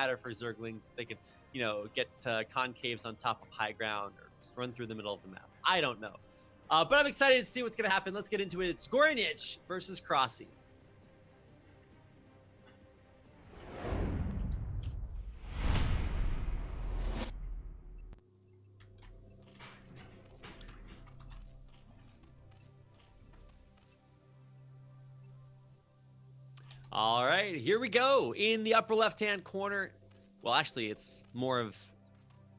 pattern for Zerglings. They could, you know, get concaves on top of high ground or just run through the middle of the map. I don't know. But I'm excited to see what's going to happen. Let's get into it. It's g0rynich versus cRoSs. All right, here we go. In the upper left-hand corner, well, actually, it's more of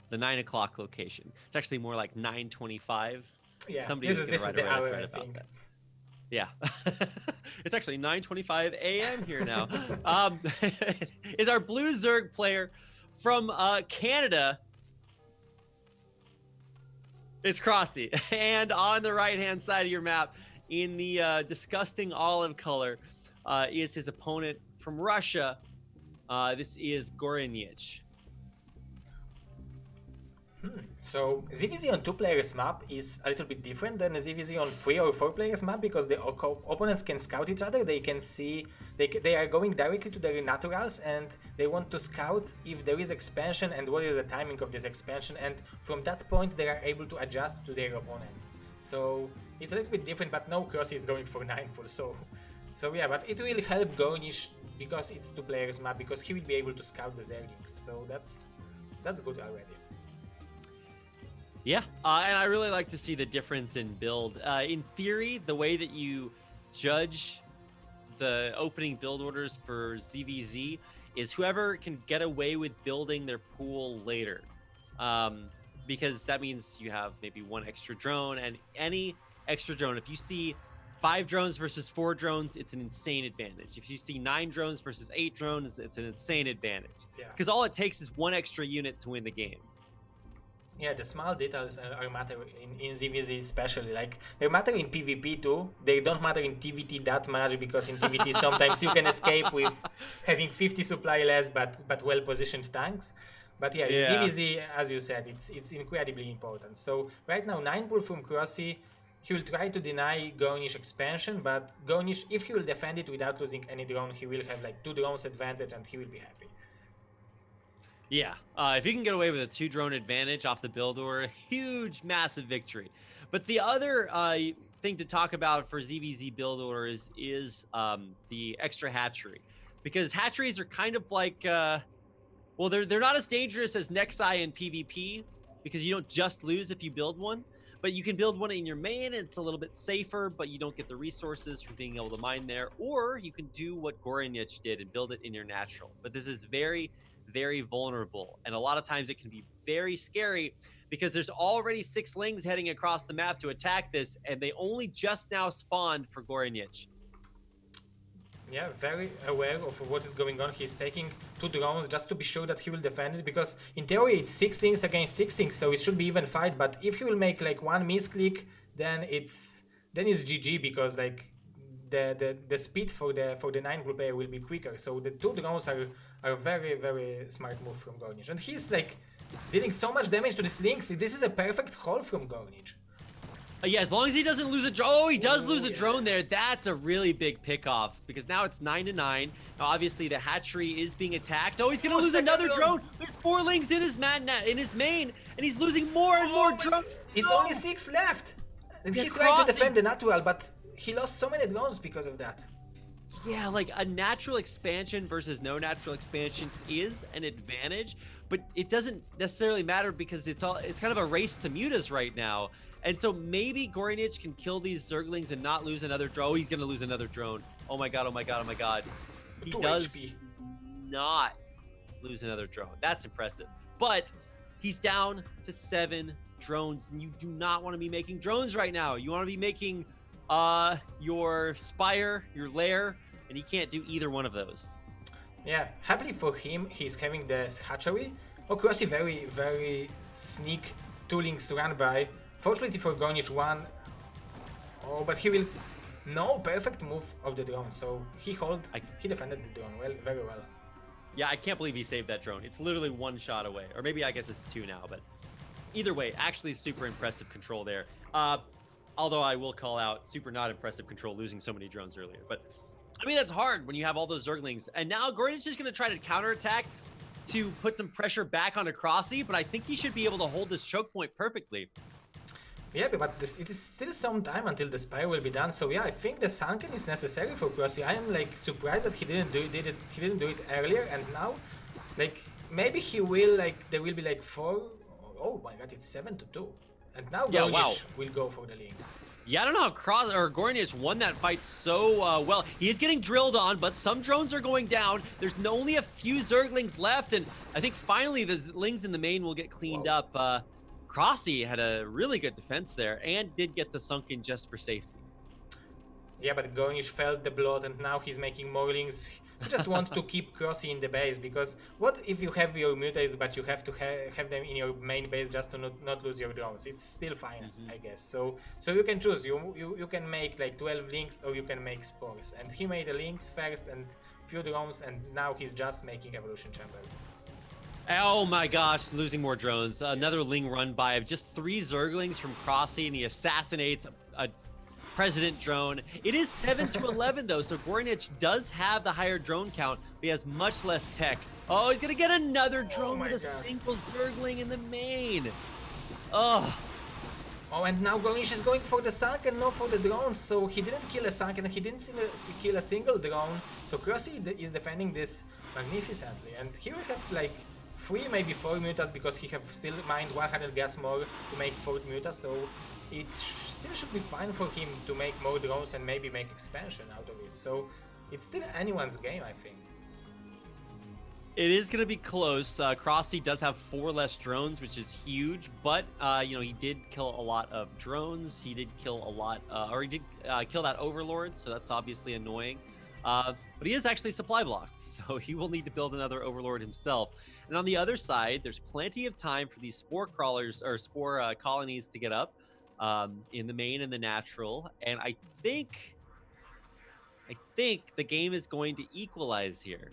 the 9 o'clock location. It's actually more like 9:25. Yeah, Somebody's this gonna is write the a Reddit hour, thread I about think. that. Yeah, it's actually 9:25 a.m. here now. Is our blue Zerg player from Canada? It's cRoSs. And on the right-hand side of your map, in the disgusting olive color, is his opponent from Russia. This is g0rynich. So ZvZ on 2 players map is a little bit different than ZvZ on 3 or 4 players map because the opponents can scout each other. They can see they are going directly to their naturals and they want to scout if there is expansion and what is the timing of this expansion, and from that point they are able to adjust to their opponents. So it's a little bit different, but no cRoSs is going for 9 pull. So yeah, but it will help g0rynich because it's 2 players map, because he will be able to scout the Zerglings. So that's good already. Yeah, and I really like to see the difference in build. In theory, the way that you judge the opening build orders for ZvZ is whoever can get away with building their pool later. Because that means you have maybe 1 extra drone, and any extra drone, if you see 5 drones versus 4 drones, it's an insane advantage. If you see 9 drones versus 8 drones, it's an insane advantage. Because all it takes is 1 extra unit to win the game. Yeah, the small details are matter in ZvZ especially. Like, they matter in PvP too. They don't matter in TvT that much, because in TvT sometimes you can escape with having 50 supply less but well-positioned tanks. But yeah, in ZvZ, as you said, it's incredibly important. So right now, 9 pull from cRoSs. He will try to deny g0rynich expansion, but g0rynich, if he will defend it without losing any drone, he will have like 2 drones advantage and he will be happy. Yeah, if you can get away with a 2 drone advantage off the build order, huge, massive victory. But the other thing to talk about for ZvZ build orders is the extra hatchery, because hatcheries are kind of like, well, they're not as dangerous as Nexi in PvP, because you don't just lose if you build one, but you can build one in your main and it's a little bit safer, but you don't get the resources from being able to mine there. Or you can do what g0rynich did and build it in your natural. But this is very, very vulnerable, and a lot of times it can be very scary because there's already 6 lings heading across the map to attack this, and they only just now spawned for g0rynich. Yeah, very aware of what is going on. He's taking 2 drones just to be sure that he will defend it, because in theory it's 6 things against 6 things, so it should be even fight. But if he will make like 1 misclick, then it's GG, because like the speed for the 9 pull player will be quicker. So the 2 drones are a very, very smart move from g0rynich, and he's like dealing so much damage to these links. This is a perfect haul from g0rynich. Yeah, as long as he doesn't lose a drone. Oh, he does lose a drone there. That's a really big pickoff, because now it's 9-9. Now, obviously, the hatchery is being attacked. Oh, he's going to lose another drone. There's 4 lings in his main, and he's losing more and more drones. It's only 6 left. And he's trying to defend the natural, but he lost so many drones because of that. Yeah, like a natural expansion versus no natural expansion is an advantage, but it doesn't necessarily matter, because it's kind of a race to mutas right now. And so maybe g0rynich can kill these Zerglings and not lose another drone. Oh, he's going to lose another drone. Oh my god, oh my god, oh my god. He does HP. Not lose another drone. That's impressive. But he's down to 7 drones, and you do not want to be making drones right now. You want to be making your Spire, your Lair, and he can't do either one of those. Yeah, happily for him, he's having this hatchery. Oh, cRoSs very, very sneak 2 links run by. Fortunately for g0rynich, 1. Oh, but he will. No, perfect move of the drone. So he defended the drone very well. Yeah, I can't believe he saved that drone. It's literally 1 shot away, or maybe I guess it's 2 now. But either way, actually super impressive control there. Although I will call out super not impressive control, losing so many drones earlier. But I mean, that's hard when you have all those Zerglings. And now g0rynich is going to try to counterattack. to put some pressure back onto cRoSs, but I think he should be able to hold this choke point perfectly. Yeah, but it is still some time until the Spire will be done. So yeah, I think the Sunken is necessary for cRoSs. I am like surprised that he didn't do it earlier, and now, like maybe he will, like there will be like 4. Oh my god, it's 7-2, and now Yeah, gRynich wow. will go for the links. Yeah, I don't know how gRynich won that fight so well. He is getting drilled on, but some drones are going down. There's only a few Zerglings left, and I think finally the Lings in the main will get cleaned up. cRoSs had a really good defense there and did get the Sunken just for safety. Yeah, but gRynich felt the blood, and now he's making more links. He just want to keep cRoSs in the base, because what if you have your mutas, but you have to have them in your main base just to not lose your drones? It's still fine, I guess. So you can choose. You can make like 12 links, or you can make spores. And he made the links first and few drones, and now he's just making evolution chamber. Oh my gosh, losing more drones. Another Ling run by of just 3 Zerglings from cRoSs, and he assassinates a President drone. It is 7-11 though, so gRynich does have the higher drone count, but he has much less tech. Oh, he's gonna get another drone with a single Zergling in the main. Oh, and now gRynich is going for the Sunken, not for the drones. So he didn't kill a Sunken, he didn't kill a single drone. So cRoSs is defending this magnificently, and he will have like 3, maybe 4 mutas, because he have still mined 100 gas more to make 4 mutas. So it still should be fine for him to make more drones and maybe make expansion out of it. So it's still anyone's game, I think. it is gonna be close. cRoSs does have 4 less drones, which is huge, but you know, he did kill a lot of drones. He did kill a lot, or he did kill that Overlord, so that's obviously annoying. But he is actually supply blocked, so he will need to build another Overlord himself. And on the other side, there's plenty of time for these spore crawlers or spore colonies to get up in the main and the natural. And I think the game is going to equalize here.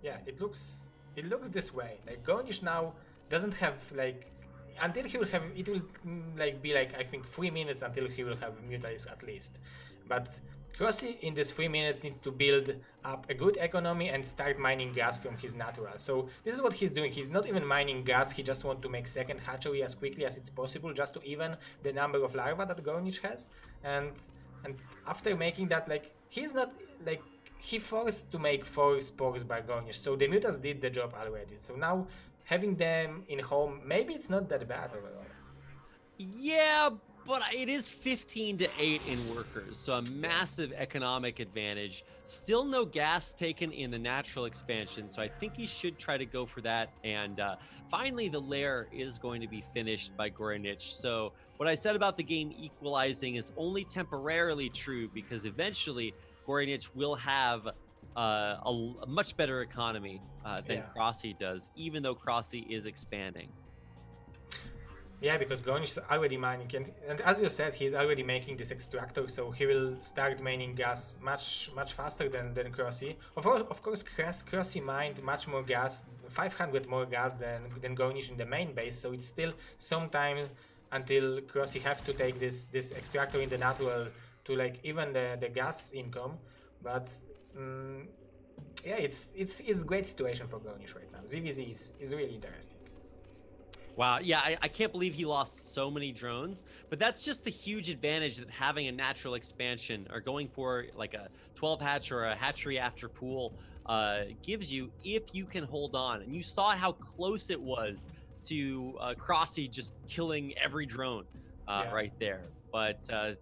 Yeah, it looks this way. Like gRynich now doesn't have like, until he will have, it will like be like, I think 3 minutes until he will have mutas at least. But cRoSs in these 3 minutes needs to build up a good economy and start mining gas from his natural. So this is what he's doing. He's not even mining gas, he just wants to make second hatchery as quickly as it's possible, just to even the number of larvae that gRynich has. And after making that, like, he's not like, he forced to make 4 spores by gRynich, so the mutas did the job already. So now having them in home, maybe it's not that bad overall. Yeah, but it is 15-8 in workers, so a massive economic advantage. Still no gas taken in the natural expansion, so I think he should try to go for that. And finally, the lair is going to be finished by gRynich. So what I said about the game equalizing is only temporarily true, because eventually gRynich will have a much better economy than cRoSs does, even though cRoSs is expanding. Yeah, because gRynich is already mining, and as you said, he's already making this extractor, so he will start mining gas much faster than cRoSs. Of course, cRoSs mined much more gas, 500 more gas than gRynich in the main base, so it's still some time until cRoSs have to take this extractor in the natural to like even the gas income. But yeah, it's a great situation for gRynich right now. ZvZ is really interesting. Wow, yeah, I can't believe he lost so many drones, but that's just the huge advantage that having a natural expansion or going for like a 12 hatch or a hatchery after pool gives you, if you can hold on. And you saw how close it was to cRoSs just killing every drone right there. But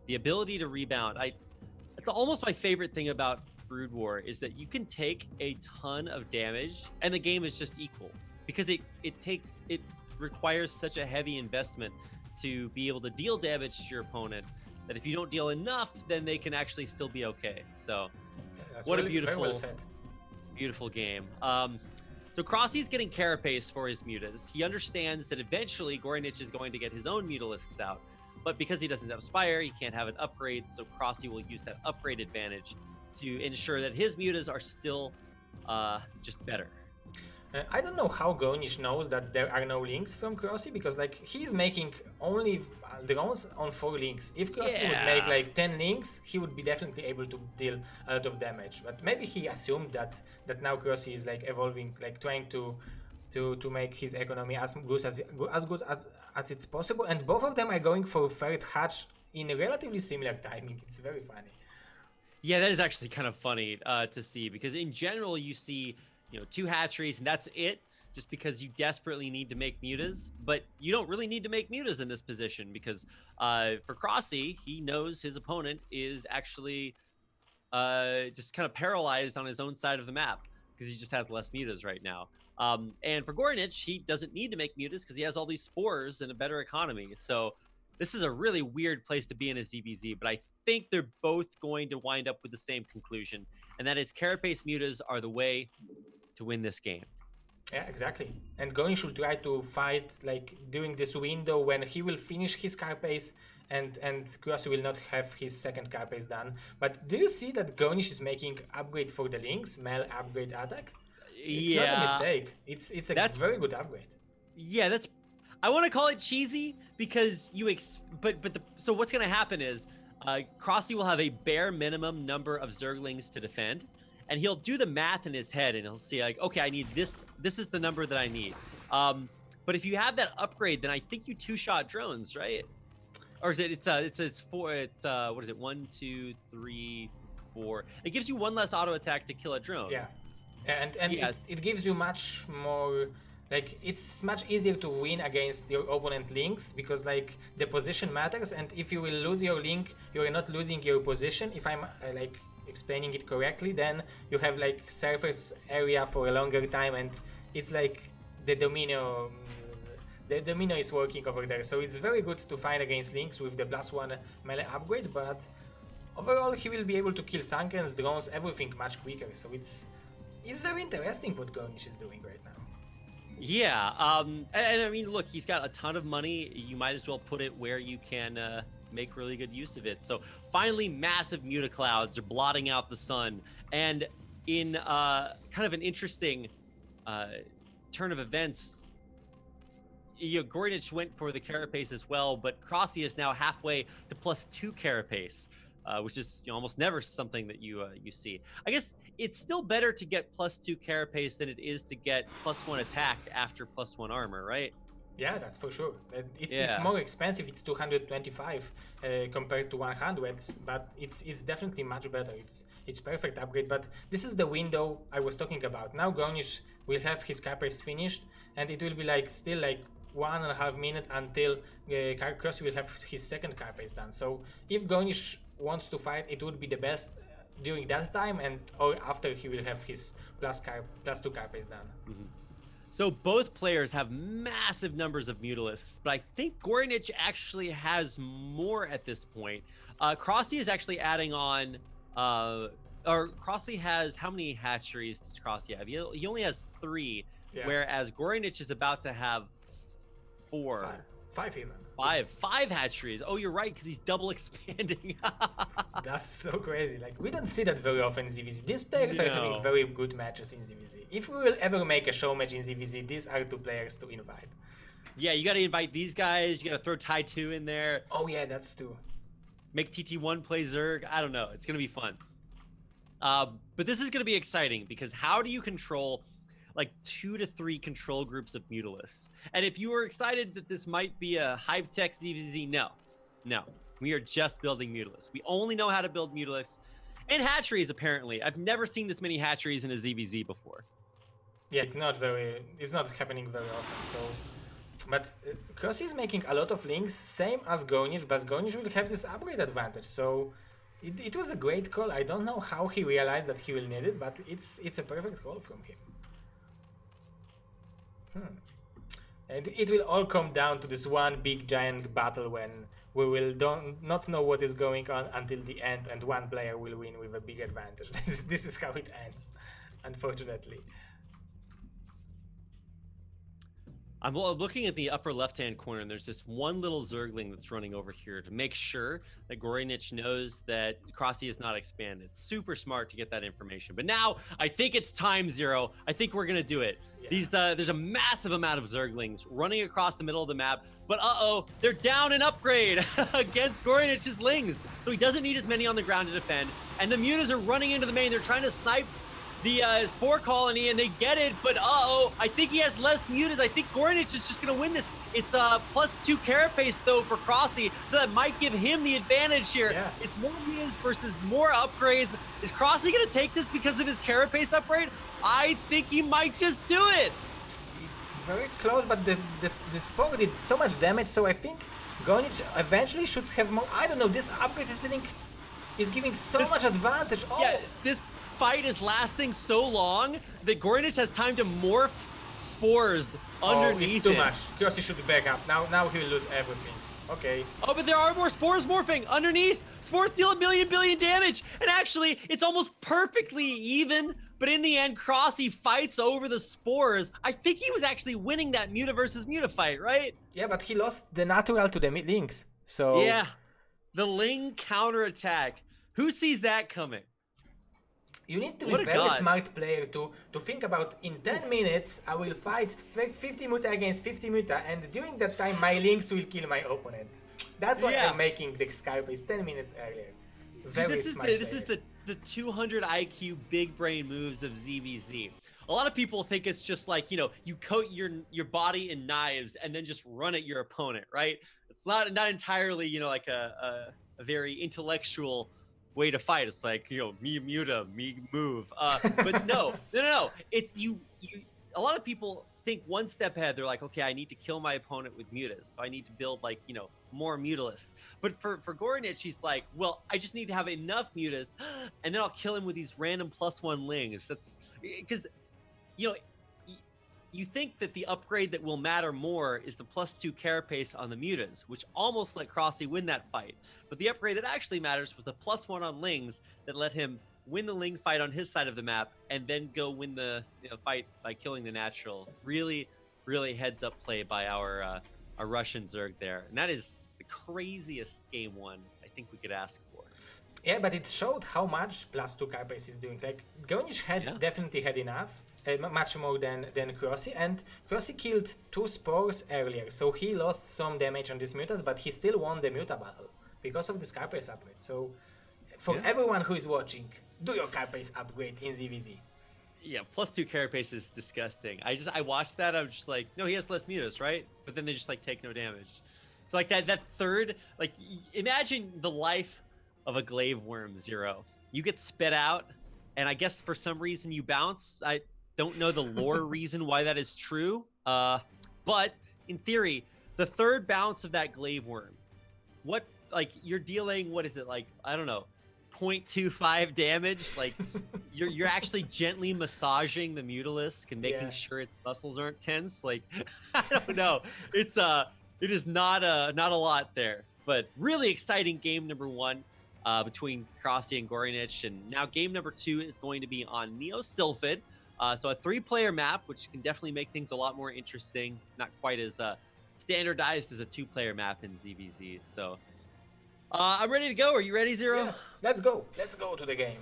the ability to rebound, it's almost my favorite thing about Broodwar is that you can take a ton of damage and the game is just equal, because it requires such a heavy investment to be able to deal damage to your opponent that if you don't deal enough, then they can actually still be okay. So what a beautiful game. So cRoSs getting carapace for his mutas. He understands that eventually gRynich is going to get his own mutalisks out, but because he doesn't have Spire, he can't have an upgrade, so cRoSs will use that upgrade advantage to ensure that his mutas are still just better. I don't know how g0rynich knows that there are no links from cRoSs, because like he's making only drones on 4 links. If cRoSs would make Yeah. like 10 links, he would be definitely able to deal a lot of damage. But maybe he assumed that now cRoSs is like evolving, like trying to make his economy as good as it's possible. And both of them are going for third hatch in a relatively similar timing. It's very funny. Yeah, that is actually kind of funny to see, because in general you see, 2 hatcheries and that's it, just because you desperately need to make mutas. But you don't really need to make mutas in this position, because for cRoSs, he knows his opponent is actually just kind of paralyzed on his own side of the map, because he just has less mutas right now. And for g0rynich, he doesn't need to make mutas because he has all these spores and a better economy. So this is a really weird place to be in a ZvZ, but I think they're both going to wind up with the same conclusion, and that is carapace mutas are the way to win this game. Yeah, exactly. And g0rynich should try to fight like during this window when he will finish his carapace and cRoSs will not have his second carapace done. But do you see that g0rynich is making upgrade for the links, Mel upgrade attack? It's not a mistake. It's a very good upgrade. Yeah, that's. I want to call it cheesy because so what's gonna happen is cRoSs will have a bare minimum number of Zerglings to defend, and he'll do the math in his head and he'll see like, okay, I need this. This is the number that I need. But if you have that upgrade, then I think you 2-shot drones, right? Or is it? It's 4. It's what is it? 1, 2, 3, 4. It gives you 1 less auto attack to kill a drone. Yeah. And yes. it gives you much more, like it's much easier to win against your opponent links, because like the position matters, and if you will lose your link, you are not losing your position. If I'm like explaining it correctly, then you have like surface area for a longer time, and it's like the domino is working over there. So it's very good to fight against links with the +1 melee upgrade, but overall he will be able to kill Sunkens, drones, everything much quicker. So it's very interesting what g0rynich is doing right now. Yeah, and I mean, look, he's got a ton of money. You might as well put it where you can make really good use of it. So finally, massive muta clouds are blotting out the sun, and in kind of an interesting turn of events, g0rynich went for the carapace as well, but cRoSs is now halfway to +2 carapace. Which is almost never something that you see. I guess it's still better to get +2 carapace than it is to get +1 attack after +1 armor, right? Yeah, that's for sure. It's more expensive. It's 225 compared to 100, but it's definitely much better. It's perfect upgrade. But this is the window I was talking about. Now g0rynich will have his carapace finished, and it will be like still like 1.5 minutes until cRoSs will have his second carapace done. So if g0rynich wants to fight, it would be the best during that time, and or after he will have his +2 carapace done. Mm-hmm. So both players have massive numbers of mutalisks, but I think g0rynich actually has more at this point. cRoSs is actually adding on, or cRoSs has, how many hatcheries does cRoSs have? He only has 3, whereas g0rynich is about to have 4. 5 even. 5 hatcheries. Oh, you're right, because he's double expanding. That's so crazy. Like, we don't see that very often in ZvZ. These players are having very good matches in ZvZ. If we will ever make a show match in ZvZ, these are 2 players to invite. Yeah, you got to invite these guys. You got to throw Tai2 in there. Oh yeah, that's 2. Make TT1 play Zerg. I don't know. It's going to be fun. But this is going to be exciting, because how do you control like 2 to 3 control groups of mutalisks? And if you were excited that this might be a high-tech ZvZ, no, we are just building mutalisks. We only know how to build mutalisks and hatcheries. Apparently, I've never seen this many hatcheries in a ZvZ before. Yeah, it's not happening very often. So, but cRoSs is making a lot of links, same as g0rynich, but g0rynich will have this upgrade advantage. So it was a great call. I don't know how he realized that he will need it, but it's a perfect call from him. And it will all come down to this one big giant battle when we will not know what is going on until the end, and one player will win with a big advantage. This is how it ends, unfortunately. I'm looking at the upper left-hand corner, and there's this one little Zergling that's running over here to make sure that g0rynich knows that cRoSs is not expanded. Super smart to get that information. But now, I think it's time, Zero. I think we're going to do it. Yeah. There's a massive amount of Zerglings running across the middle of the map, but they're down an upgrade against g0rynich's Lings, so he doesn't need as many on the ground to defend. And the Mutas are running into the main. They're trying to snipe the Spore Colony, and they get it, but I think he has less Mutas. I think g0rynich is just gonna win this. It's +2 carapace though for cRoSs, so that might give him the advantage here. Yeah. It's more Mutas versus more upgrades. Is cRoSs gonna take this because of his carapace upgrade? I think he might just do it. It's very close, but the Spore did so much damage, so I think g0rynich eventually should have more. I don't know, this upgrade is giving so much advantage. Yeah, this fight is lasting so long that g0rynich has time to morph spores underneath it's too it. much. cRoSs should back up. Now he will lose everything. Okay. Oh, but there are more spores morphing underneath. Spores deal a billion damage, and actually, it's almost perfectly even. But in the end, cRoSs fights over the spores. I think he was actually winning that Muta versus Muta fight, right? Yeah, but he lost the natural to the Lings. So yeah, the Ling counterattack. Who sees that coming? You need to be a very smart player to think about, in 10 minutes, I will fight 50 Muta against 50 Muta, and during that time, my Lings will kill my opponent. That's why I'm making the Scarface 10 minutes earlier. Very smart player. This is the 200 IQ big brain moves of ZvZ. A lot of people think it's just like, you coat your body in knives and then just run at your opponent, right? It's not entirely, like a very intellectual way to fight. It's like, me Muta, me move. But no. It's you. A lot of people think one step ahead. They're like, okay, I need to kill my opponent with Mutas, so I need to build more Mutalists. But for g0rynich, he's like, well, I just need to have enough Mutas, and then I'll kill him with these random +1 Lings. That's because you think that the upgrade that will matter more is the +2 carapace on the Mutas, which almost let cRoSs win that fight. But the upgrade that actually matters was the +1 on Lings that let him win the Ling fight on his side of the map and then go win the fight by killing the natural. Really, really heads up play by our Russian Zerg there. And that is the craziest game one I think we could ask for. Yeah, but it showed how much +2 carapace is doing. Like, g0rynich definitely had enough. Much more than cRoSs, and cRoSs killed 2 spores earlier, so he lost some damage on these Mutas, but he still won the Muta battle because of the carapace upgrade. So for everyone who is watching, do your carapace upgrade in ZvZ. Yeah, +2 carapace is disgusting. I watched that, I was just like, no, he has less Mutas, right? But then they just take no damage. So that third, imagine the life of a glaive worm, Zero. You get spit out, and I guess for some reason you bounce. I don't know the lore reason why that is true, but in theory, the third bounce of that glaive worm, you're dealing, what is it, I don't know, 0.25 damage? You're actually gently massaging the Mutalisk and making sure its muscles aren't tense. I don't know. It is not a lot there, but really exciting game number 1 between cRoSs and g0rynich, and now game number 2 is going to be on Neo Sylphid. So a 3-player map, which can definitely make things a lot more interesting. Not quite as standardized as a 2-player map in ZvZ. So I'm ready to go. Are you ready, Zero? Yeah. Let's go. Let's go to the game.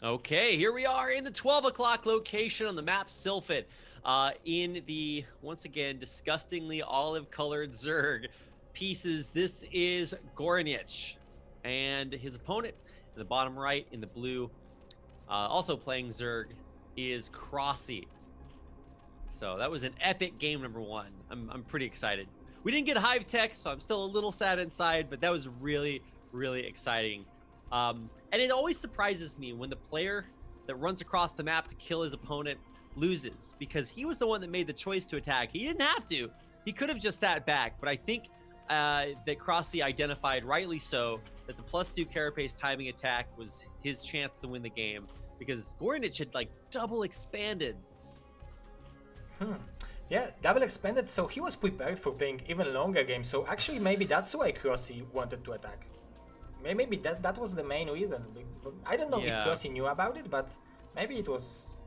Okay, here we are in the 12 o'clock location on the map Sylphid, in the, once again, disgustingly olive-colored Zerg pieces. This is g0rynich, and his opponent in the bottom right in the blue, also playing Zerg, is cRoSs. So that was an epic game number 1. I'm pretty excited. We didn't get Hive Tech, so I'm still a little sad inside, but that was really, really exciting. And it always surprises me when the player that runs across the map to kill his opponent loses, because he was the one that made the choice to attack. He didn't have to. He could have just sat back, but I think that cRoSs identified, rightly so, that the +2 carapace timing attack was his chance to win the game, because g0rynich had double expanded. Yeah, double expanded, so he was prepared for playing even longer games. So actually maybe that's why cRoSs wanted to attack. Maybe that was the main reason, I don't know if Yeah. cRoSs knew about it, but maybe it was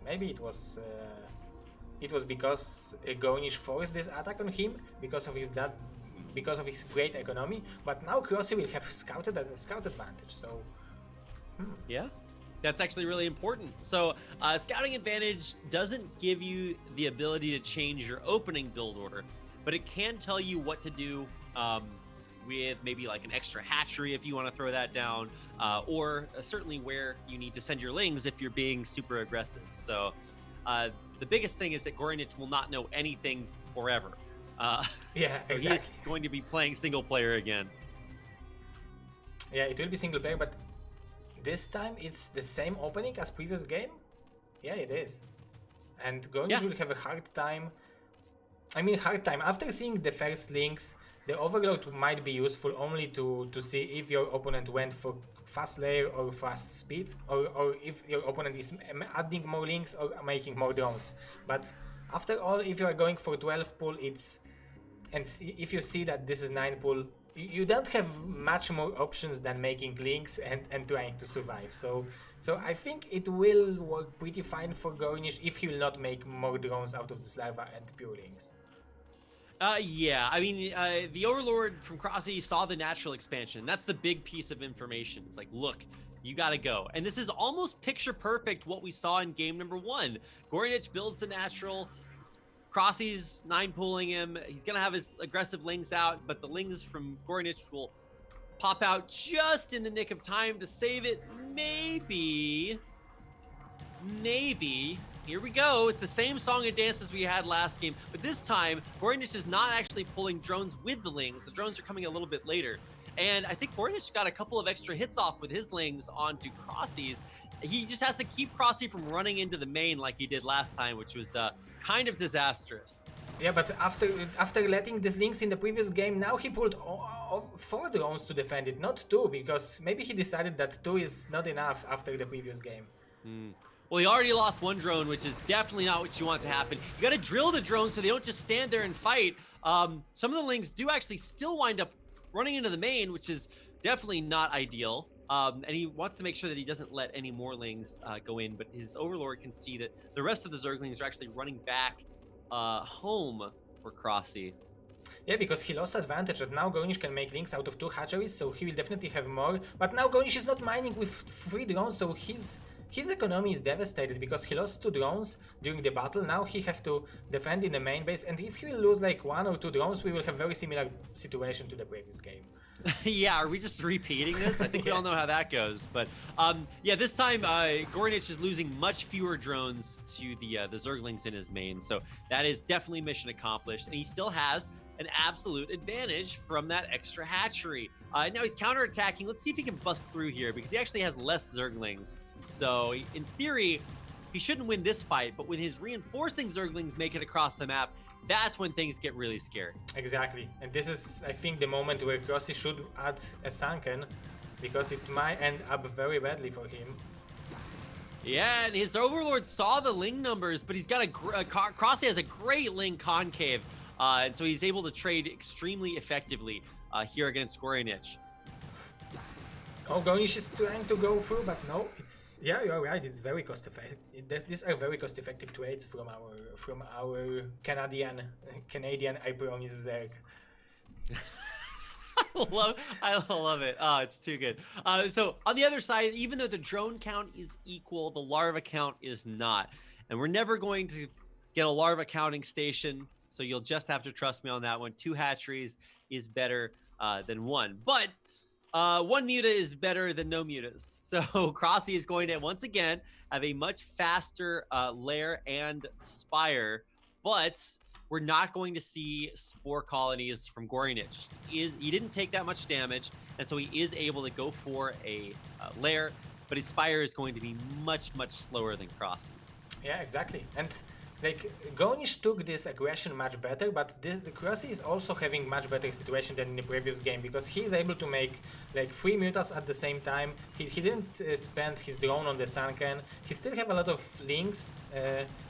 because g0rynich forced this attack on him because of his great economy. But now cRoSs will have scout advantage. So Yeah, that's actually really important. So scouting advantage doesn't give you the ability to change your opening build order, but it can tell you what to do with maybe like an extra hatchery if you want to throw that down, or certainly where you need to send your lings if you're being super aggressive. So the biggest thing is that g0rynich will not know anything forever. yeah, So exactly. he is going to be playing single player again. Yeah, it will be single player, but this time it's the same opening as previous game. Yeah, it is. And g0rynich will have a hard time. I mean, hard time. After seeing the first links, the overload might be useful only to see if your opponent went for fast layer or fast speed, or if your opponent is adding more links or making more drones. But after all, if you are going for 12 pull, if you see that this is 9 pull, you don't have much more options than making links and trying to survive. So I think it will work pretty fine for g0rynich if he will not make more drones out of this larva and pure links. Yeah, I mean, the Overlord from cRoSs saw the natural expansion. That's the big piece of information. It's like, look, you gotta go. And this is almost picture perfect what we saw in game number 1. g0rynich builds the natural, cRoSs 9 pulling him. He's gonna have his aggressive lings out, but the lings from g0rynich will pop out just in the nick of time to save it. Maybe. Here we go. It's the same song and dance as we had last game, but this time g0rynich is not actually pulling drones with the lings. The drones are coming a little bit later, and I think g0rynich got a couple of extra hits off with his lings onto cRoSs. He just has to keep cRoSs from running into the main like he did last time, which was kind of disastrous. Yeah, but after letting these links in the previous game, now he pulled 4 drones to defend it, not 2, because maybe he decided that 2 is not enough after the previous game. Well, he already lost 1 drone, which is definitely not what you want to happen. You got to drill the drones so they don't just stand there and fight. Some of the lings do actually still wind up running into the main, which is definitely not ideal. And he wants to make sure that he doesn't let any more lings go in, but his Overlord can see that the rest of the Zerglings are actually running back home for cRoSs. Yeah, because he lost advantage that now g0rynich can make links out of 2 hatcheries, so he will definitely have more. But now g0rynich is not mining with 3 drones, so his economy is devastated because he lost 2 drones during the battle. Now he have to defend in the main base, and if he will lose like 1 or 2 drones, we will have very similar situation to the previous game. Yeah, are we just repeating this? I think we all know how that goes. But yeah, this time g0rynich is losing much fewer drones to the Zerglings in his main, so that is definitely mission accomplished, and he still has an absolute advantage from that extra hatchery. Now he's counterattacking. Let's see if he can bust through here, because he actually has less Zerglings. So in theory, he shouldn't win this fight, but when his reinforcing Zerglings make it across the map, that's when things get really scary. Exactly, and this is, I think, the moment where cRoSs should add a sunken, because it might end up very badly for him. Yeah, and his Overlord saw the ling numbers, but he's got cRoSs has a great ling concave, and so he's able to trade extremely effectively here against g0rynich. Oh, g0rynich is trying to go through, but no, it's, yeah, you're right, it's very cost effective. These are very cost effective trades from our Canadian, I promise, Zerg. I love it. Oh, it's too good. So on the other side, even though the drone count is equal, the larva count is not. And we're never going to get a larva counting station, so you'll just have to trust me on that one. 2 hatcheries is better than 1. But 1 muta is better than no mutas. So cRoSs is going to, once again, have a much faster lair and spire, but we're not going to see spore colonies from g0rynich. He didn't take that much damage, and so he is able to go for a lair, but his spire is going to be much, much slower than cRoSs. Yeah, exactly. And like, g0rynich took this aggression much better, but the cRoSs is also having much better situation than in the previous game, because he is able to make like 3 mutas at the same time. He didn't spend his drone on the sunken. He still have a lot of links,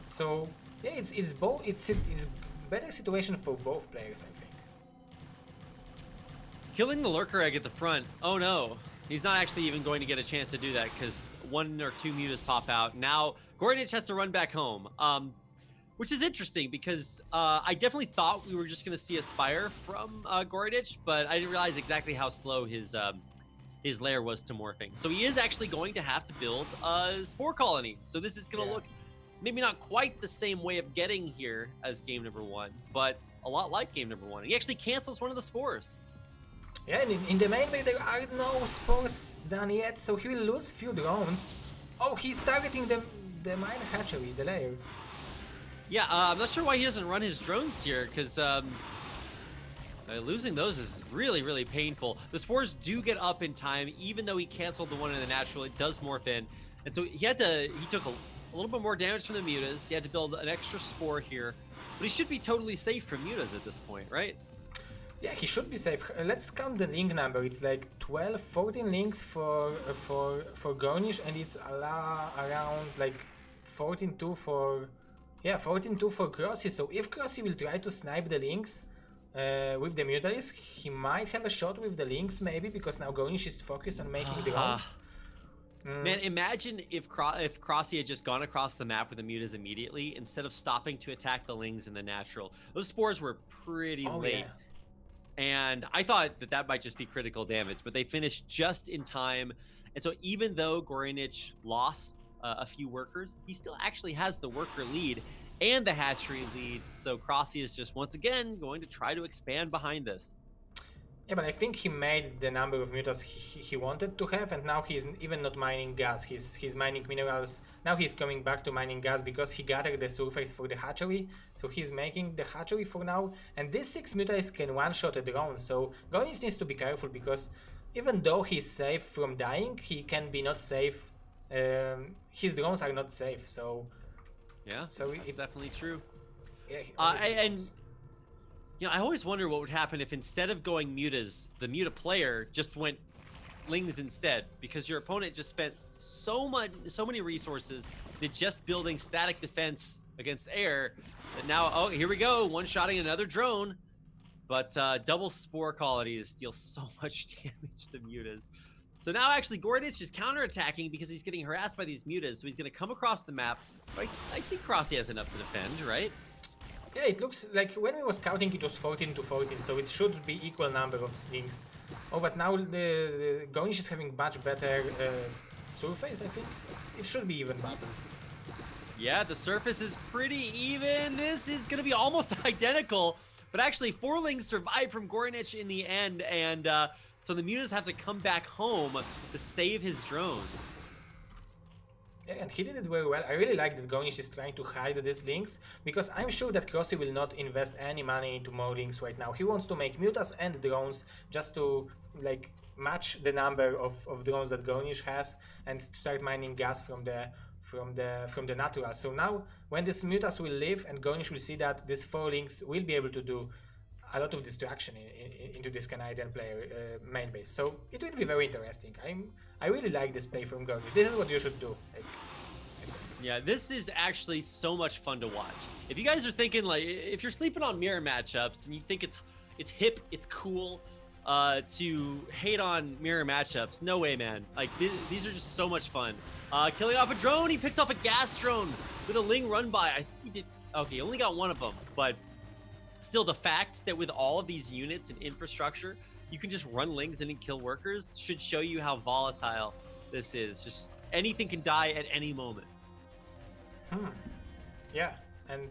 so yeah, it's better situation for both players, I think. Killing the lurker egg at the front. Oh no. He's not actually even going to get a chance to do that because 1 or 2 mutas pop out. Now, g0rynich has to run back home, which is interesting because I definitely thought we were just going to see a Spire from g0rynich, but I didn't realize exactly how slow his lair was to morphing. So he is actually going to have to build a Spore Colony. So this is going to look maybe not quite the same way of getting here as game number 1, but a lot like game number 1. He actually cancels one of the spores. Yeah, and in the main way there are no spores done yet, so he will lose few drones. Oh, he's targeting the mine hatchery, the lair. Yeah, I'm not sure why he doesn't run his drones here, because losing those is really, really painful. The spores do get up in time, even though he canceled the one in the natural. It does morph in, and so he took a little bit more damage from the mutas. He had to build an extra spore here, but he should be totally safe from mutas at this point, right? Yeah, he should be safe. Let's count the link number. It's like 12, 14 links for g0rynich, and it's around like 14-2 for 14-2 for cRoSs. So if cRoSs will try to snipe the links with the Mutalisk, he might have a shot with the links maybe, because now g0rynich is focused on making drones. Man, imagine if cRoSs had just gone across the map with the mutas immediately instead of stopping to attack the lings in the natural. Those spores were pretty late. Yeah. And I thought that might just be critical damage, but they finished just in time. And so even though g0rynich lost a few workers, he still actually has the worker lead and the hatchery lead. So cRoSs is just once again going to try to expand behind this. Yeah, but I think he made the number of mutas he wanted to have, and now he's even not mining gas. He's mining minerals. Now he's coming back to mining gas because he gathered the surface for the hatchery. So he's making the hatchery for now. And these 6 mutas can one-shot a drone. So g0rynich needs to be careful, because even though he's safe from dying, he can be not safe. His drones are not safe. So yeah, so it's definitely true. Yeah, You know, I always wonder what would happen if instead of going mutas, the muta player just went lings instead, because your opponent just spent so many resources to just building static defense against air that now, oh, here we go, one-shotting another drone, but double spore colonies deal so much damage to mutas. So now actually g0rynich is counterattacking because he's getting harassed by these mutas, so he's going to come across the map. Right? I think cRoSs has enough to defend, right? Yeah, it looks like when we were scouting it was 14-14, so it should be equal number of links. Oh, but now the g0rynich is having much better surface, I think. It should be even better. Yeah, the surface is pretty even. This is going to be almost identical, but actually 4 links survived from g0rynich in the end, and so the mutas have to come back home to save his drones. Yeah, and he did it very well. I really like that g0rynich is trying to hide these links, because I'm sure that cRoSs will not invest any money into more links right now. He wants to make mutas and drones just to like match the number of drones that g0rynich has, and start mining gas from the natural. So now when these mutas will live and g0rynich will see that these 4 links will be able to do a lot of distraction into this Canadian player main base. So it will be very interesting. I really like this play from g0rynich. This is what you should do. Yeah, this is actually so much fun to watch. If you guys are thinking, like, if you're sleeping on mirror matchups and you think it's hip, it's cool to hate on mirror matchups, no way, man. Like, these are just so much fun. Killing off a drone, he picks off a gas drone with a ling run by. I think he did, okay, he only got one of them, but still, the fact that with all of these units and infrastructure, you can just run lings in and kill workers should show you how volatile this is. Just anything can die at any moment. Yeah, and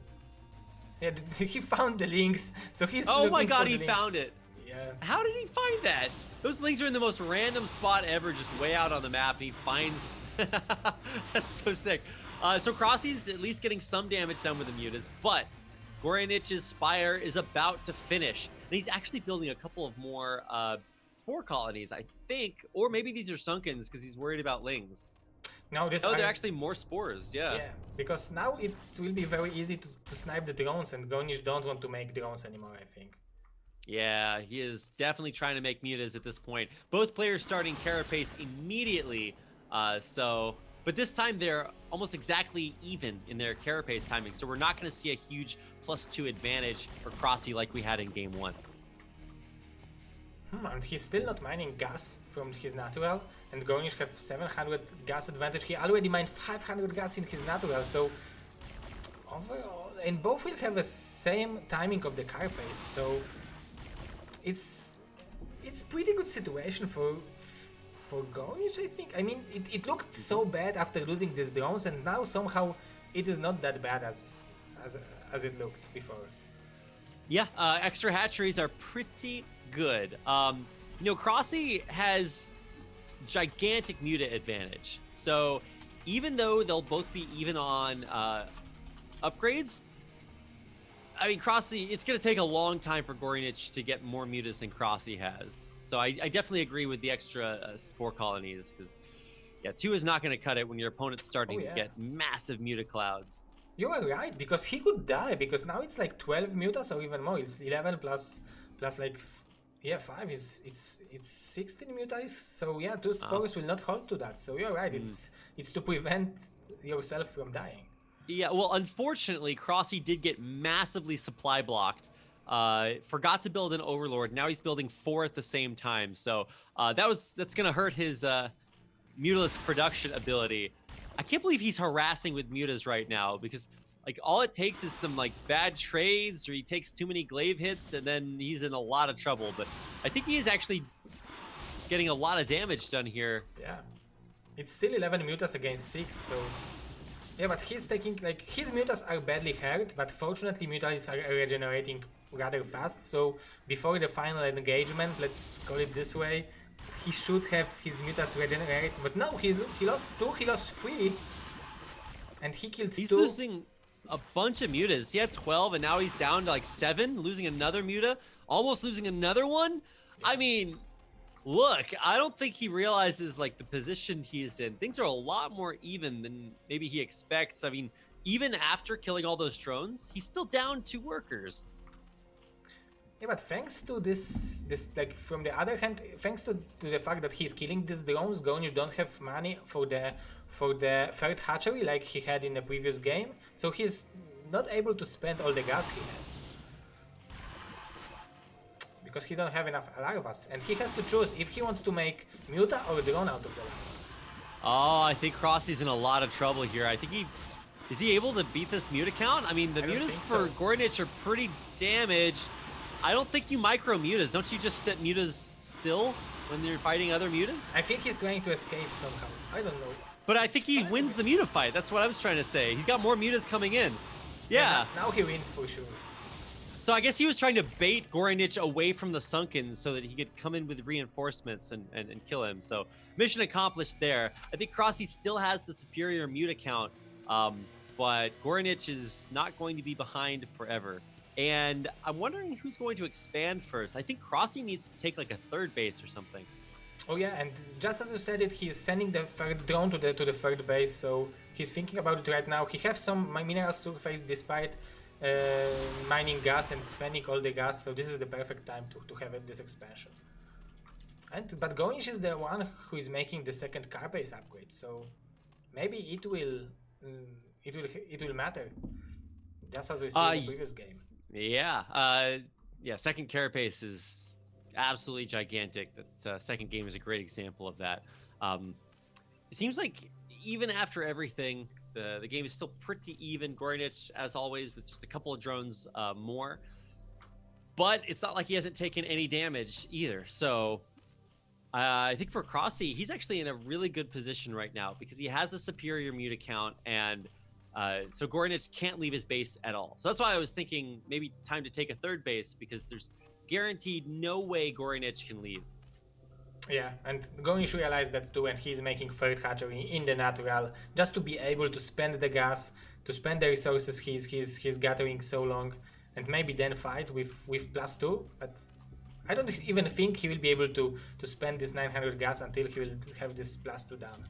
yeah, he found the links, so he's. Oh my god, he found it! Yeah. How did he find that? Those links are in the most random spot ever, just way out on the map, and he finds. That's so sick. So cRoSs at least getting some damage done with the mutas, but g0rynich Spire is about to finish, and he's actually building a couple of more spore colonies, I think, or maybe these are sunkens because he's worried about lings. No, they're actually more spores, yeah, because now it will be very easy to snipe the drones, and g0rynich don't want to make drones anymore, I think. Yeah, he is definitely trying to make mutas at this point. Both players starting carapace immediately, but this time they're almost exactly even in their carapace timing, so we're not going to see a huge +2 advantage for cRoSs like we had in game 1. And he's still not mining gas from his natural, and g0rynich have 700 gas advantage. He already mined 500 gas in his natural, so overall, and both will have the same timing of the car pace, so it's pretty good situation for g0rynich, I think. I mean, it looked so bad after losing these drones, and now somehow it is not that bad as it looked before. Yeah, extra hatcheries are pretty good. You know, cRoSs has gigantic muta advantage. So even though they'll both be even on upgrades, I mean, cRoSs, it's going to take a long time for g0rynich to get more mutas than cRoSs has. So I definitely agree with the extra spore colonies, because, yeah, 2 is not going to cut it when your opponent's starting to get massive muta clouds. You are right, because he could die, because now it's like 12 mutas or even more. It's 11 plus like, yeah, 5 is it's 16 mutas. So yeah, 2 spores will not hold to that. So you're right, it's to prevent yourself from dying. Yeah, well, unfortunately, cRoSs did get massively supply blocked. Forgot to build an Overlord. Now he's building 4 at the same time. So that's gonna hurt his mutaless production ability. I can't believe he's harassing with mutas right now, because like all it takes is some like bad trades, or he takes too many glaive hits, and then he's in a lot of trouble. But I think he is actually getting a lot of damage done here. Yeah, it's still 11 mutas against 6, so yeah, but he's taking, like, his mutas are badly hurt, but fortunately mutas are regenerating rather fast. So before the final engagement, let's call it this way, he should have his mutas regenerate, but no, he lost 2, he lost 3, and he killed 2. He's losing a bunch of mutas. He had 12, and now he's down to like 7, losing another muta, almost losing another one. I mean, look, I don't think he realizes like the position he is in. Things are a lot more even than maybe he expects. I mean, even after killing all those drones, he's still down 2 workers. Yeah, but thanks to this like, from the other hand, thanks to the fact that he's killing these drones, g0rynich don't have money for the 3rd hatchery like he had in the previous game, so he's not able to spend all the gas he has. It's because he don't have enough larvas, and he has to choose if he wants to make muta or drone out of the larva. Oh, I think cRoSs's in a lot of trouble here. I think is he able to beat this muta count? I mean, the mutas for g0rynich are pretty damaged. I don't think you micro mutas. Don't you just set mutas still when you're fighting other mutas? I think he's trying to escape somehow. I don't know. But I think he wins the muta fight. That's what I was trying to say. He's got more mutas coming in. Yeah. Now he wins for sure. So I guess he was trying to bait g0rynich away from the Sunkens so that he could come in with reinforcements and kill him. So mission accomplished there. I think cRoSs still has the superior muta count, but g0rynich is not going to be behind forever. And I'm wondering who's going to expand first. I think cRoSs needs to take like a 3rd base or something. Oh yeah, and just as you said it, he's sending the 3rd drone to the 3rd base, so he's thinking about it right now. He has some mineral surface despite mining gas and spending all the gas, so this is the perfect time to have this expansion. But g0rynich is the one who is making the 2nd car base upgrade, so maybe it will matter, just as we see in the previous game. Yeah, yeah. 2nd carapace is absolutely gigantic. That 2nd game is a great example of that. It seems like even after everything, the game is still pretty even. g0rynich, as always, with just a couple of drones more. But it's not like he hasn't taken any damage either. So I think for cRoSs, he's actually in a really good position right now because he has a superior muta count, and so g0rynich can't leave his base at all. So that's why I was thinking maybe time to take a 3rd base, because there's guaranteed no way g0rynich can leave. Yeah, and g0rynich realized that too, and he's making 3rd hatchery in the natural just to be able to spend the gas, to spend the resources he's gathering so long, and maybe then fight with +2. But I don't even think he will be able to spend this 900 gas until he will have this +2 down.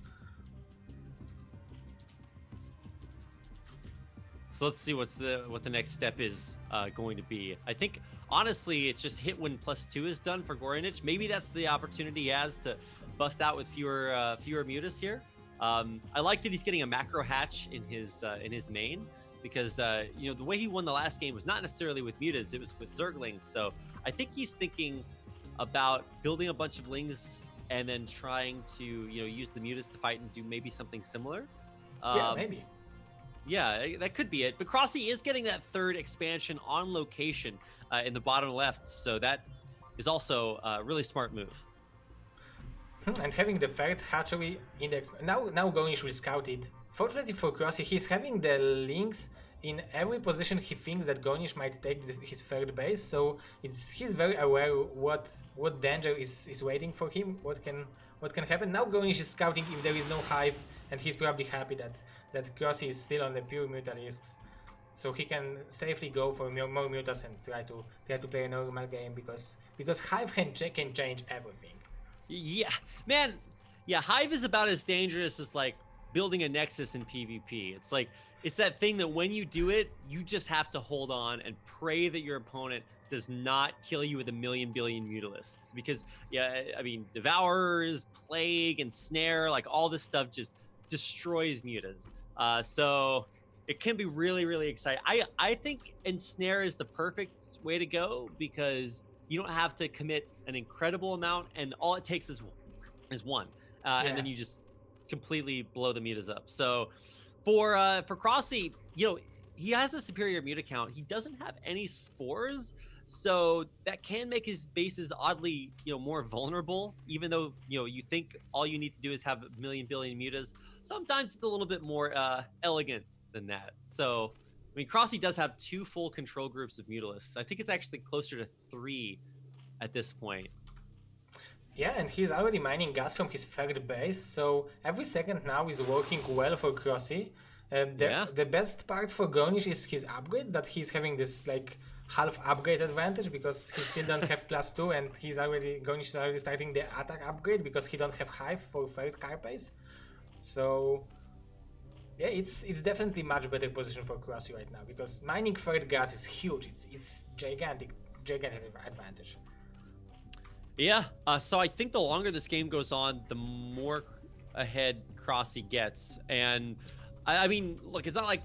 So let's see what the next step is going to be. I think honestly, it's just hit when +2 is done for g0rynich. Maybe that's the opportunity he has to bust out with fewer mutas here. I like that he's getting a macro hatch in his main, because you know, the way he won the last game was not necessarily with mutas, it was with zerglings. So I think he's thinking about building a bunch of lings and then trying to use the mutas to fight and do maybe something similar. Yeah, maybe. Yeah, that could be it. But cRoSs is getting that third expansion on location in the bottom left, so that is also a really smart move. And having the third hatchery in the now g0rynich will scout it. Fortunately for cRoSs, he's having the links in every position he thinks that g0rynich might take his third base, so he's very aware what danger is waiting for him, what can happen. Now g0rynich is scouting if there is no hive, and he's probably happy that cRoSs is still on the pure muta risks, so he can safely go for more mutas and try to play a normal game, because hive can change everything. Yeah, man. Yeah, hive is about as dangerous as like building a nexus in PvP. It's like, it's that thing that when you do it, you just have to hold on and pray that your opponent does not kill you with a million billion mutalisks. Because, yeah, I mean, Devourers, Plague, and Snare, like all this stuff just destroys mutas. So it can be really, really exciting. I think Ensnare is the perfect way to go, because you don't have to commit an incredible amount, and all it takes is one. And then you just completely blow the mutas up. So for cRoSs, he has a superior muta count. He doesn't have any spores, so that can make his bases oddly, more vulnerable. Even though you think all you need to do is have a million billion mutas, sometimes it's a little bit more elegant than that. So I mean, cRoSs does have 2 full control groups of mutalisks. I think it's actually closer to 3 at this point. Yeah, and he's already mining gas from his third base, so every second now is working well for cRoSs. The best part for g0rynich is his upgrade, that he's having this like half upgrade advantage, because he still don't have +2, and g0rynich is already starting the attack upgrade because he don't have hive for third carapace. So yeah, it's definitely much better position for cRoSs right now, because mining third gas is huge. It's gigantic advantage. Yeah, so I think the longer this game goes on, the more ahead cRoSs gets. And I mean, look, it's not like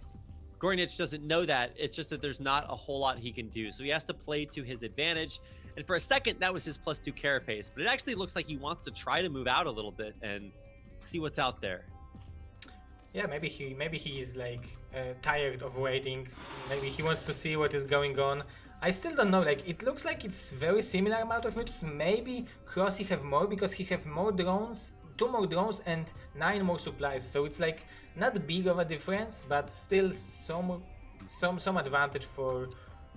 g0rynich doesn't know that. It's just that there's not a whole lot he can do. So he has to play to his advantage. And for a second, that was his +2 carapace. But it actually looks like he wants to try to move out a little bit and see what's out there. Yeah, maybe he's like tired of waiting. Maybe he wants to see what is going on. I still don't know, like, it looks like it's very similar amount of mutas. Maybe cRoSs have more, because he have more drones, 2 more drones and 9 more supplies. So it's like not big of a difference, but still some advantage for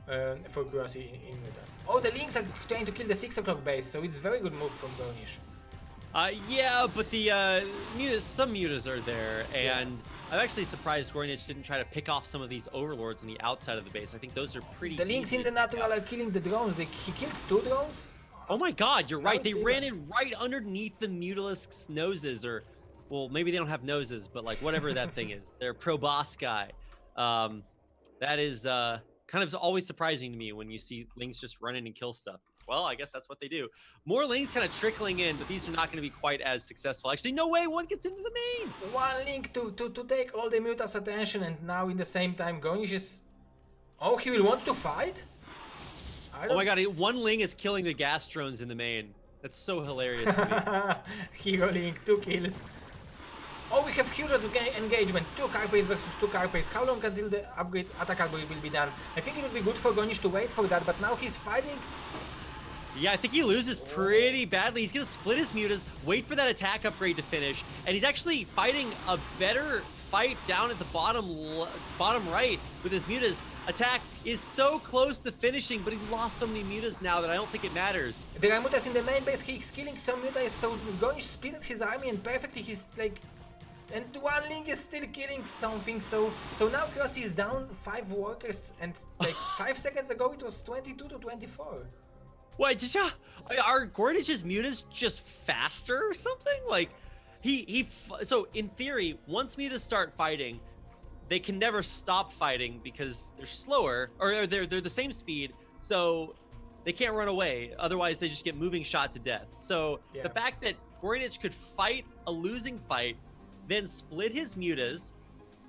cRoSs in mutas. Oh, the Lynx are trying to kill the 6 o'clock base, so it's very good move from g0rynich. Yeah, but the some mutas are there, and I'm actually surprised g0rynich didn't try to pick off some of these overlords on the outside of the base. I think those are pretty. The Lynx in the natural are killing the drones. He killed 2 drones. Oh my god, you're right. They ran in right underneath the mutalisks' noses, or, well, maybe they don't have noses, but like whatever that thing is. They're pro boss guy. That is kind of always surprising to me when you see Lynx just run in and kill stuff. Well, I guess that's what they do. More Lynx kind of trickling in, but these are not going to be quite as successful. Actually, no way, one gets into the main. One Link to take all the mutas' attention, and now in the same time, g0rynich is... Oh, he will want to fight? Oh my god, one Ling is killing the gas drones in the main. That's so hilarious to me. Hero Link, 2 kills. Oh, we have huge engagement. 2 carapace versus 2 carapace. How long until the upgrade attack upgrade will be done? I think it would be good for g0rynich to wait for that, but now he's fighting. Yeah, I think he loses pretty badly. He's gonna split his mutas, wait for that attack upgrade to finish, and he's actually fighting a better fight down at the bottom right with his mutas. Attack is so close to finishing, but he lost so many mutas now that I don't think it matters. There are mutas in the main base. He's killing some mutas, so g0rynich split his army, and perfectly he's like... And one Link is still killing something, so now cRoSs is down 5 workers, and like 5 seconds ago it was 22 to 24. What, are g0rynich's mutas just faster or something? Like, so in theory, once mutas start fighting, they can never stop fighting because they're slower, or they're the same speed, so they can't run away. Otherwise, they just get moving shot to death. So the fact that g0rynich could fight a losing fight, then split his mutas,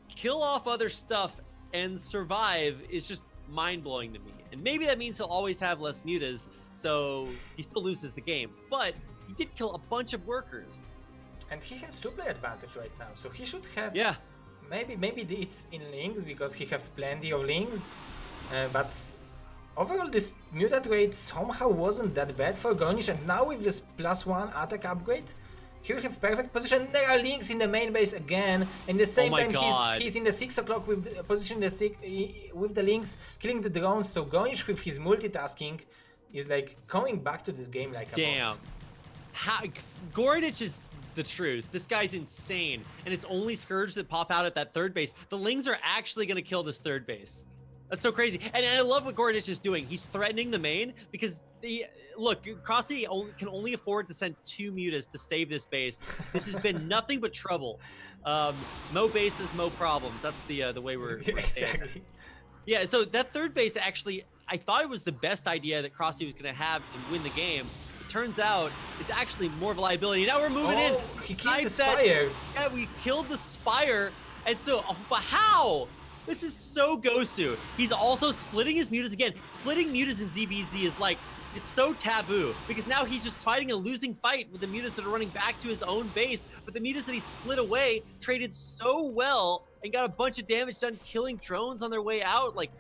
kill off other stuff, and survive is just mind-blowing to me. And maybe that means he'll always have less mutas, so he still loses the game. But he did kill a bunch of workers. And he has two-player advantage right now, so he should have... Yeah. Maybe it's in links, because he have plenty of links, but overall this mutant rate somehow wasn't that bad for g0rynich, and now with this +1 attack upgrade, he will have perfect position. There are links in the main base again, and at the same time he's in the 6 o'clock with the position with the links, killing the drones, so g0rynich with his multitasking is like coming back to this game like a boss. g0rynich is the truth. This guy's insane, and it's only Scourge that pop out at that third base. The Lings are actually going to kill this third base. That's so crazy. And I love what g0rynich is doing. He's threatening the main because look, cRoSs can only afford to send 2 mutas to save this base. This has been nothing but trouble. Mo bases, mo problems. That's the way we're exactly. Yeah, so that third base actually, I thought it was the best idea that cRoSs was going to have to win the game. Turns out it's actually more of a liability. Now we're moving in. He killed the Spire. Yeah, we killed the Spire. And so, but how? This is so Gosu. He's also splitting his mutas again. Splitting mutas in ZvZ is like, it's so taboo because now he's just fighting a losing fight with the mutas that are running back to his own base. But the mutas that he split away traded so well and got a bunch of damage done killing drones on their way out. Like,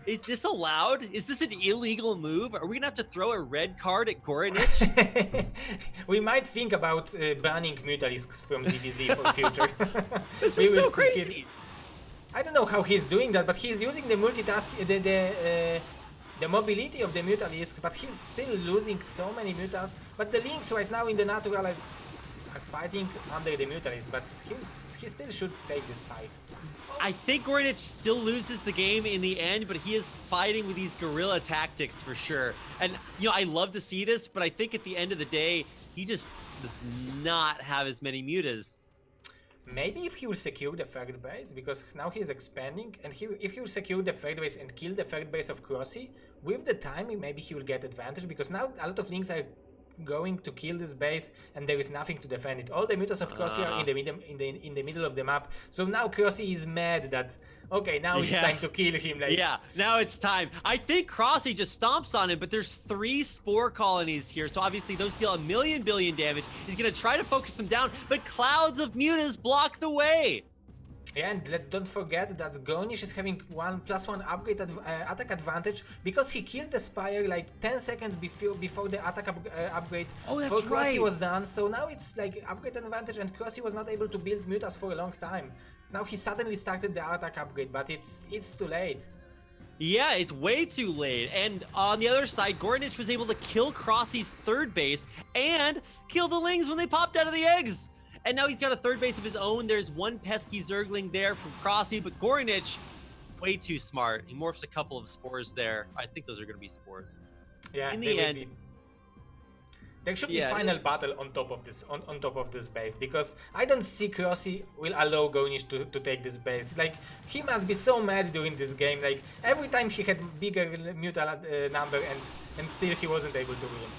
is this allowed? Is this an illegal move? Are we gonna have to throw a red card at g0rynich? We might think about banning Mutalisks from ZvZ for the future. This is so crazy. I don't know how he's doing that, but he's using the multitask, the mobility of the Mutalisks, but he's still losing so many mutas. But the links right now in the natural are fighting under the Mutalisks, but he still should take this fight. I think g0rynich still loses the game in the end, but he is fighting with these guerrilla tactics for sure. And, you know, I love to see this, but I think at the end of the day, he just does not have as many mutas. Maybe if he will secure the third base, because now he's expanding, and if he will secure the third base and kill the third base of cRoSs, with the timing, maybe he will get advantage, because now a lot of links are going to kill this base and there is nothing to defend it. All the mutas of cRoSs are in the middle of the map. So now cRoSs is mad that okay, now it's time to kill him. Like, yeah, now it's time. I think cRoSs just stomps on him, but there's 3 spore colonies here, so obviously those deal a billion damage. He's gonna try to focus them down, but clouds of mutas block the way. Yeah, and let's don't forget that g0rynich is having +1 upgrade attack advantage because he killed the Spire like 10 seconds before the attack upgrade for cRoSs was done. So now it's like upgrade advantage, and cRoSs was not able to build mutas for a long time. Now he suddenly started the attack upgrade, but it's too late. Yeah, it's way too late. And on the other side, g0rynich was able to kill cRoSs' third base and kill the Lings when they popped out of the eggs. And now he's got a third base of his own. There's one pesky Zergling there from cRoSs, but g0rynich, way too smart. He morphs a couple of spores there. I think those are going to be spores. Yeah, in the end, there should be final battle on top of this on top of this base, because I don't see cRoSs will allow g0rynich to take this base. Like, he must be so mad during this game. Like, every time he had bigger mutal number and still he wasn't able to win.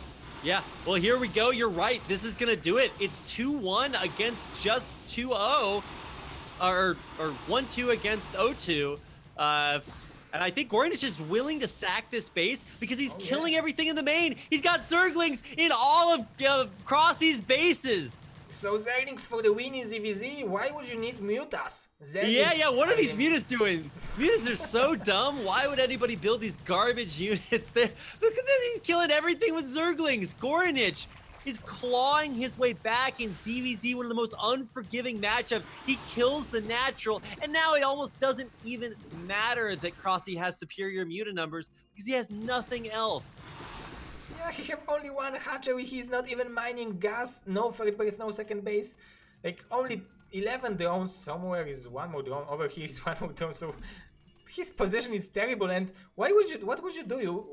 Yeah, well, here we go. You're right. This is going to do it. It's 2-1 against just 2-0, or 1-2 against 0-2. And I think g0rynich is willing to sack this base because he's killing everything in the main. He's got Zerglings in all of cRoSs' bases. So Zerglings for the win in ZvZ? Why would you need mutas? Yeah, what are these mutas doing? Mutas are so dumb. Why would anybody build these garbage units there? Look at this, he's killing everything with Zerglings. g0rynich is clawing his way back in ZvZ, one of the most unforgiving matchups. He kills the natural, and now it almost doesn't even matter that cRoSs has superior muta numbers because he has nothing else. Yeah, he have only one hatchery, he's not even mining gas, no third base, no second base. Like, only 11 drones, somewhere is one more drone, over here is one more drone, so his position is terrible. And what would you do?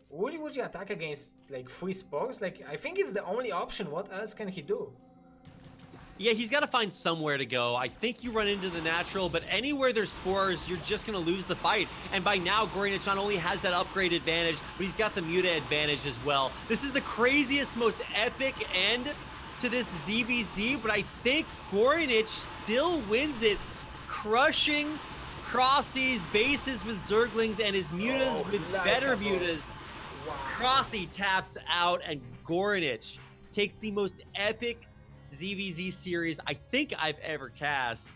Would you attack against like 3 spores? Like, I think it's the only option. What else can he do? Yeah, he's got to find somewhere to go. I think you run into the natural, but anywhere there's spores, you're just going to lose the fight. And by now, g0rynich not only has that upgrade advantage, but he's got the muta advantage as well. This is the craziest, most epic end to this ZvZ, but I think g0rynich still wins it, crushing cRoSs' bases with Zerglings and his mutas with better mutas. Wow. cRoSs taps out, and g0rynich takes the most epic ZvZ series I think I've ever cast.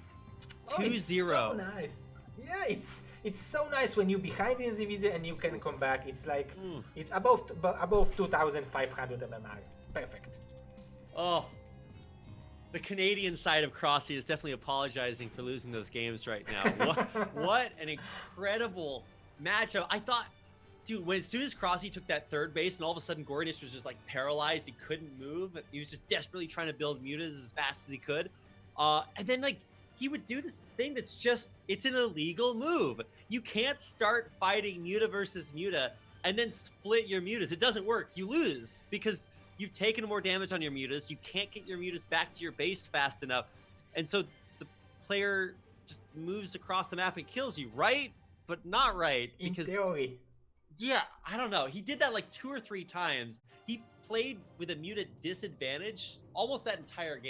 2-0. It's so nice. Yeah, it's so nice when you're behind in ZvZ and you can come back. It's like it's above 2,500 MMR. Perfect. Oh, the Canadian side of cRoSs is definitely apologizing for losing those games right now. What an incredible matchup. I thought, dude, as soon as cRoSs took that third base and all of a sudden g0rynich was just like paralyzed, he couldn't move. He was just desperately trying to build mutas as fast as he could. And then like he would do this thing that's just, it's an illegal move. You can't start fighting muta versus muta and then split your mutas. It doesn't work. You lose because you've taken more damage on your mutas. You can't get your mutas back to your base fast enough. And so the player just moves across the map and kills you, right? But not right. Because, in theory. Yeah, I don't know. He did that like 2 or 3 times. He played with a muted disadvantage almost that entire game.